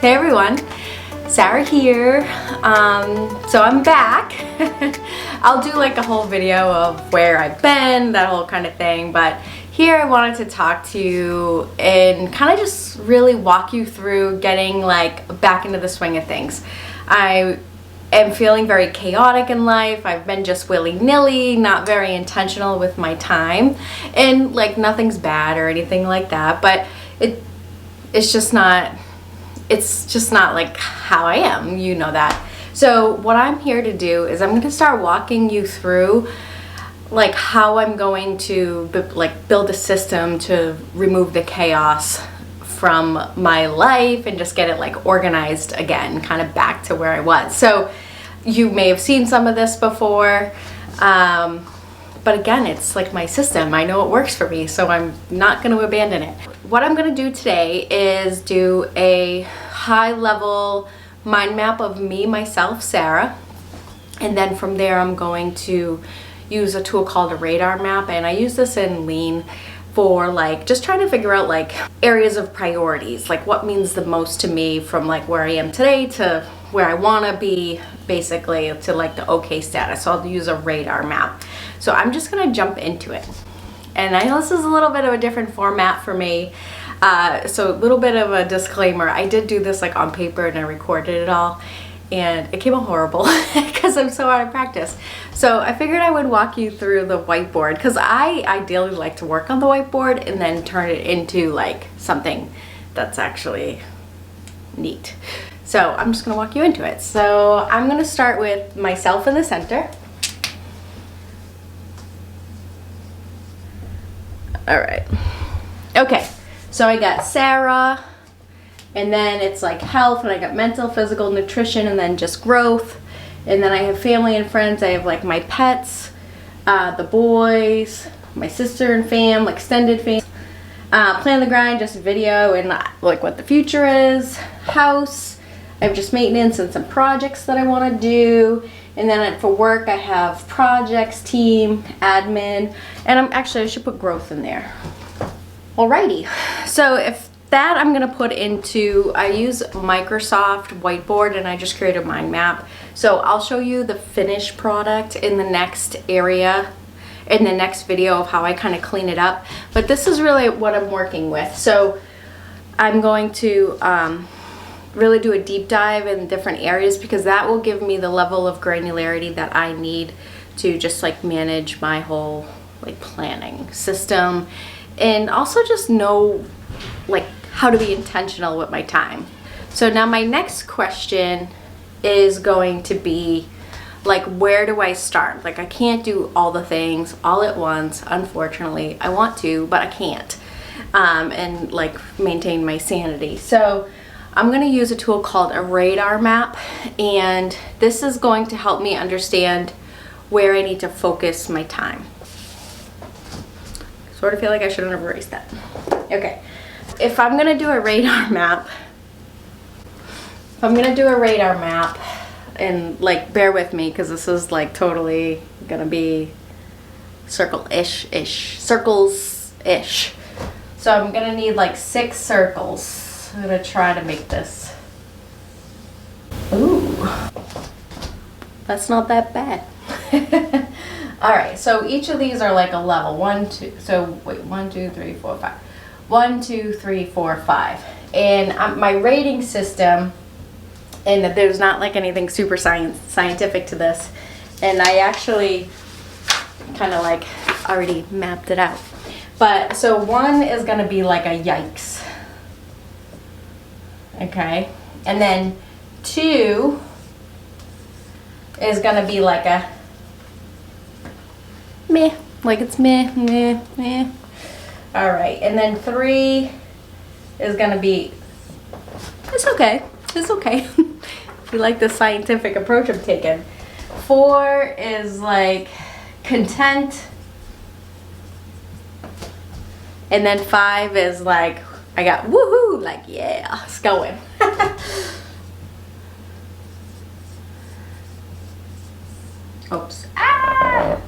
Hey everyone, Sarah here. So I'm back. I'll do like a whole video of where I've been, that whole kind of thing, but here I wanted to talk to you and kind of just really walk you through getting like back into the swing of things. I am feeling very chaotic in life. I've been just willy-nilly, not very intentional with my time, and like nothing's bad or anything like that, but it's just not like how I am, you know that. So what I'm here to do is I'm going to start walking you through like how I'm going to build a system to remove the chaos from my life and just get it like organized again, kind of back to where I was. So you may have seen some of this before, but again, it's like my system. I know it works for me, so I'm not going to abandon it. What I'm going to do today is do a high-level mind map of me, myself, Sarah, and then from there I'm going to use a tool called a radar map, and I use this in Lean for like just trying to figure out like areas of priorities, like what means the most to me from like where I am today to where I want to be, basically to like the okay status. So I'll use a radar map. So I'm just gonna jump into it. And I know this is a little bit of a different format for me. So a little bit of a disclaimer. I did do this like on paper and I recorded it all, and it came out horrible because I'm so out of practice. So I figured I would walk you through the whiteboard, because I ideally like to work on the whiteboard and then turn it into like something that's actually neat. So I'm just gonna walk you into it. So I'm gonna start with myself in the center. All right. Okay, so I got Sarah, and then it's like health, and I got mental, physical, nutrition, and then just growth. And then I have family and friends. I have like my pets, the boys, my sister and fam, extended fam. Plan the grind, just video and like what the future is. House, I have just maintenance and some projects that I want to do. And then for work, I have projects, team, admin, and I should put growth in there. Alrighty, so if that I'm gonna put into, I use Microsoft Whiteboard and I just created a mind map. So I'll show you the finished product in the next area, in the next video of how I kind of clean it up. But this is really what I'm working with. So I'm going to really do a deep dive in different areas, because that will give me the level of granularity that I need to just like manage my whole like planning system, and also just know like how to be intentional with my time. So now my next question is going to be like, where do I start? Like I can't do all the things all at once, unfortunately. I want to, but I can't, and like maintain my sanity. So I'm going to use a tool called a radar map, and this is going to help me understand where I need to focus my time. Sort of feel like I shouldn't have erased that. Okay, if I'm going to do a radar map, and like bear with me because this is like totally going to be circles-ish. So I'm going to need like 6 circles. I'm gonna try to make this. Ooh, that's not that bad. All right, so each of these are like a level. 1, 2. So wait, 1, 2, 3, 4, 5. 1, 2, 3, 4, 5. And my rating system, and there's not like anything super scientific to this. And I actually kind of like already mapped it out. But so 1 is gonna be like a yikes. Okay, and then 2 is gonna be like a meh, like it's meh, meh, meh. All right, and then 3 is gonna be, it's okay, it's okay. If you like the scientific approach I'm taking. 4 is like content, and then 5 is like, I got woohoo, like yeah, it's going. Oops. Ah!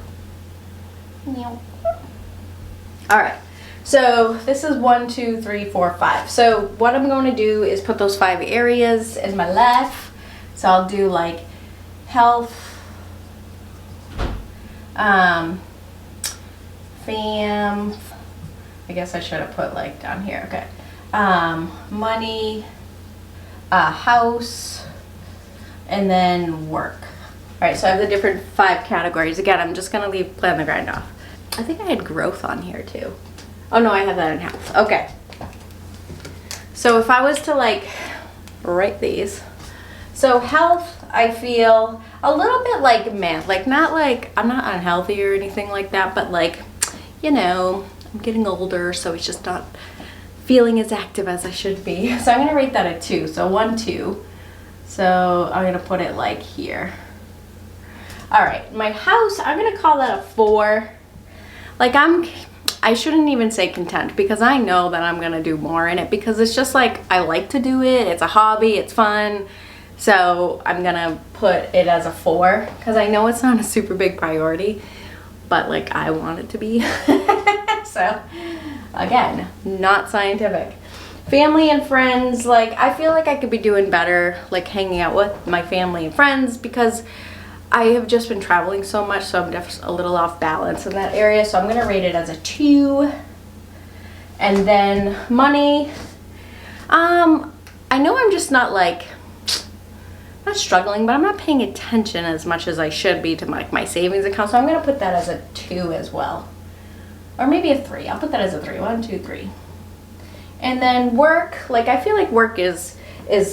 All right, So this is 1, 2, 3, 4, 5. So what I'm going to do is put those 5 areas in my life. So I'll do like health, fam, I guess I should have put like down here, okay. Money, house, and then work. All right, so I have the different 5 categories. Again, I'm just gonna leave plan the grind off. I think I had growth on here too. Oh no, I have that in health. Okay. So if I was to like write these, so health, I feel a little bit like meh, like not like, I'm not unhealthy or anything like that, but like, you know, I'm getting older, so it's just not feeling as active as I should be. So I'm gonna rate that a 2, so 1, 2. So I'm gonna put it like here. All right, my house, I'm gonna call that a 4. Like I shouldn't even say content, because I know that I'm gonna do more in it, because it's just like, I like to do it, it's a hobby, it's fun. So I'm gonna put it as a 4, because I know it's not a super big priority, but like I want it to be. So again, not scientific. Family and friends, like I feel like I could be doing better, like hanging out with my family and friends, because I have just been traveling so much, so I'm just a little off balance in that area. So I'm gonna rate it as a 2. And then money, I know I'm just not like, not struggling, but I'm not paying attention as much as I should be to like my savings account. So I'm gonna put that as a 2 as well. Or maybe a 3. I'll put that as a 3. 1, 2, 3. And then work, like I feel like work is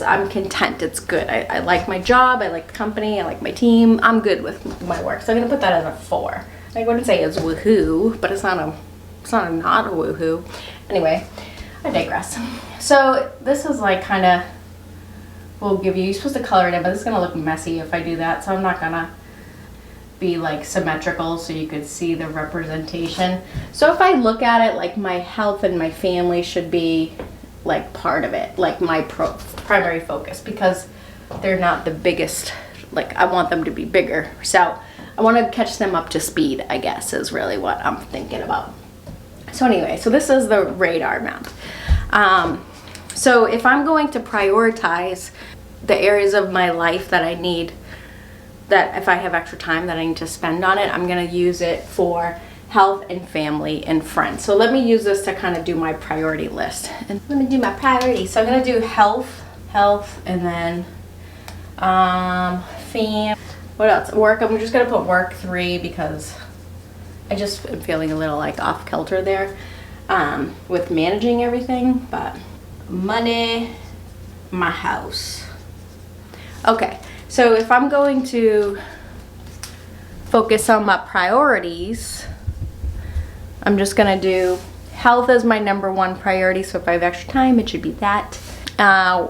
I'm content, it's good. I like my job, I like the company, I like my team. I'm good with my work. So I'm gonna put that as a 4. I wouldn't say it's woohoo, but it's not a woohoo. Anyway, I digress. So this is like kind of, we'll give you, you're supposed to color it in, but it's gonna look messy if I do that. So I'm not gonna be like symmetrical so you could see the representation. So if I look at it, like my health and my family should be like part of it, like my primary focus, because they're not the biggest, like I want them to be bigger. So I want to catch them up to speed, I guess, is really what I'm thinking about. So anyway, so this is the radar map. So if I'm going to prioritize the areas of my life that I need, that if I have extra time that I need to spend on it, I'm gonna use it for health and family and friends. So let me use this to kind of do my priority list. And let me do my priorities. So I'm gonna do health, and then fam. What else? Work. I'm just gonna put work 3, because I just am feeling a little like off kilter there with managing everything. But money, my house. Okay. So if I'm going to focus on my priorities, I'm just gonna do health as my number 1 priority. So if I have extra time, it should be that.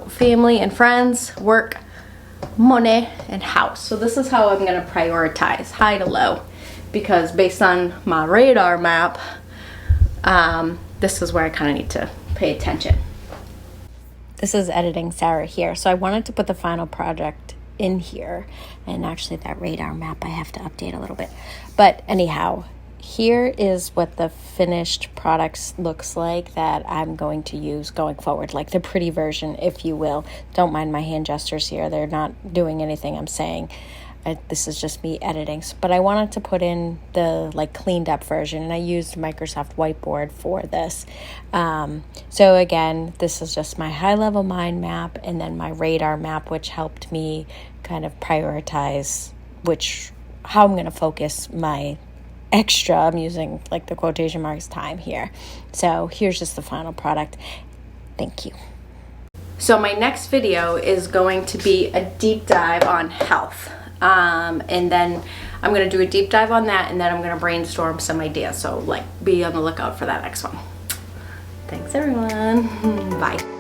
Family and friends, work, money, and house. So this is how I'm gonna prioritize, high to low, because based on my radar map, this is where I kind of need to pay attention. This is editing Sarah here. So I wanted to put the final project in here, and actually that radar map I have to update a little bit, but anyhow, here is what the finished products looks like that I'm going to use going forward, like the pretty version, if you will. Don't mind my hand gestures here, they're not doing anything I'm saying. This is just me editing, but I wanted to put in the like cleaned up version, and I used Microsoft Whiteboard for this. So again, this is just my high level mind map, and then my radar map, which helped me kind of prioritize how I'm going to focus my extra, I'm using like the quotation marks, time here. So here's just the final product. Thank you. So my next video is going to be a deep dive on health. And then I'm going to do a deep dive on that, and then I'm going to brainstorm some ideas. So like be on the lookout for that next one. Thanks everyone. Bye.